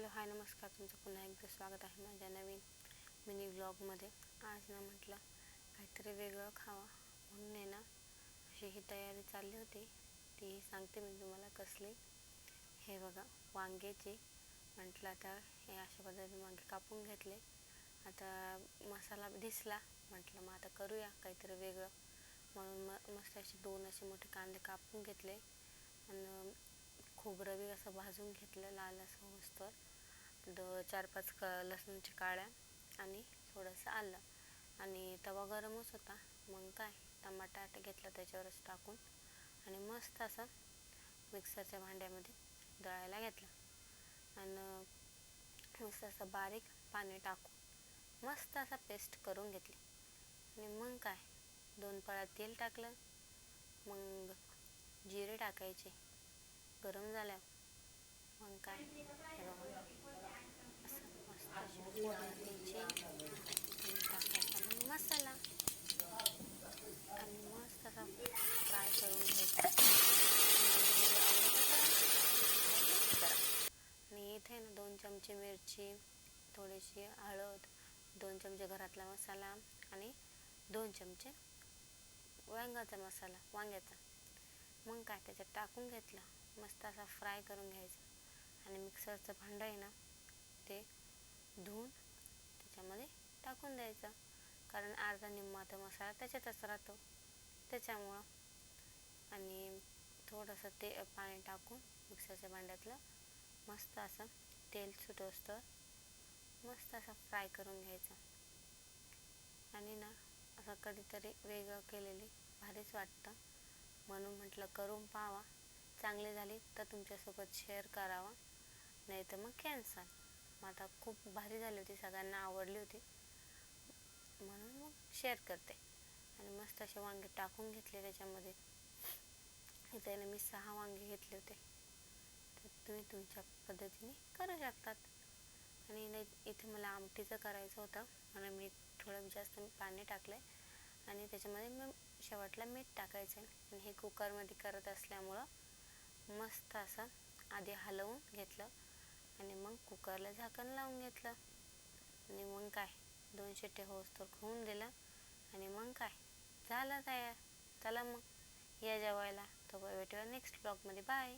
Hello hi नमस्कार, तुमचं पुन्हा एकदा स्वागत आहे माझ्या नवीन मिनी व्लॉगमध्ये। आज ना म्हटलं काहीतरी वेगळं खावा म्हणून आहे ना अशी ही तयारी चालली होती, ती सांगते मी तुम्हाला कसली। हे बघा वांग्याची, म्हटलं आता हे अशा पद्धतीने वांगे कापून घेतले। आता मसाला दिसला, म्हटलं मग आता करूया काहीतरी वेगळं म्हणून मस्त असे दोन असे मोठे कांदे कापून घेतले आणि खोबरं बी असं भाजून घेतलं लाल असं होईस्तोवर। 4-5 लसूणच्या काळ्या आणि थोडंसं आलं आणि तवा गरमच होता। मग काय टमाटा घेतला त्याच्यावरच टाकून आणि मस्त असं मिक्सरच्या भांड्यामध्ये दळायला घेतलं आणि मस्त असं बारीक पाणी टाकून मस्त असा पेस्ट करून घेतली। आणि मग काय 2 पळ्या तेल टाकलं, मग जिरे टाकायचे गरम झाल्यावर। मग काय हे बघा असं मस्त अशी फोडणी द्यायची आणि टाकायचा मग मसाला आणि मस्त असा फ्राय करून घ्यायचा। आणि इथे ना 2 चमचे मिरची, थोडीशी हळद, 2 चमचे घरातला मसाला आणि 2 चमचे वांग्याचा मसाला वांग्याचा। मग काय त्याच्यात टाकून घेतलं, मस्त असा फ्राय करून घ्यायचा आणि मिक्सरचं भांडं आहे ना ते धुवून त्याच्यामध्ये टाकून द्यायचं, कारण अर्धा निम्मा तर मसाला त्याच्यातच राहतो त्याच्यामुळं। आणि थोडंसं ते पाणी टाकून मिक्सरच्या भांड्यातलं मस्त असं तेल सुटोस्तर मस्त असं फ्राय करून घ्यायचं। आणि ना असं कधीतरी वेगळं केलेली भारीच वाटतं, म्हणून म्हटलं करून पाहावा। चांगली झाली तर तुमच्यासोबत शेअर करावा, नाही तर मग कॅन्सल। मग आता खूप भारी झाली होती, सगळ्यांना आवडली होती म्हणून मग शेअर करते। आणि मस्त असे वांगे टाकून घेतले त्याच्यामध्ये। इथे ना मी 6 वांगे घेतले होते, तर तुम्ही तुमच्या पद्धतीने करू शकतात। आणि नाही इथे मला आमटीचं करायचं होतं म्हणून मी थोडं जास्त पाणी टाकलं आहे आणि त्याच्यामध्ये मग शेवटला मीठ टाकायचं आहे। आणि हे कुकरमध्ये करत असल्यामुळं मस्त असं आधी हलवून घेतलं आणि मग कुकरला झाकण लावून घेतलं आणि मग काय 2 शिट्टे होईस्तोवर होऊन दिलं आणि मग काय झालं तयार। चला मग या जेवायला, तो भेटूया नेक्स्ट ब्लॉगमध्ये। बाय।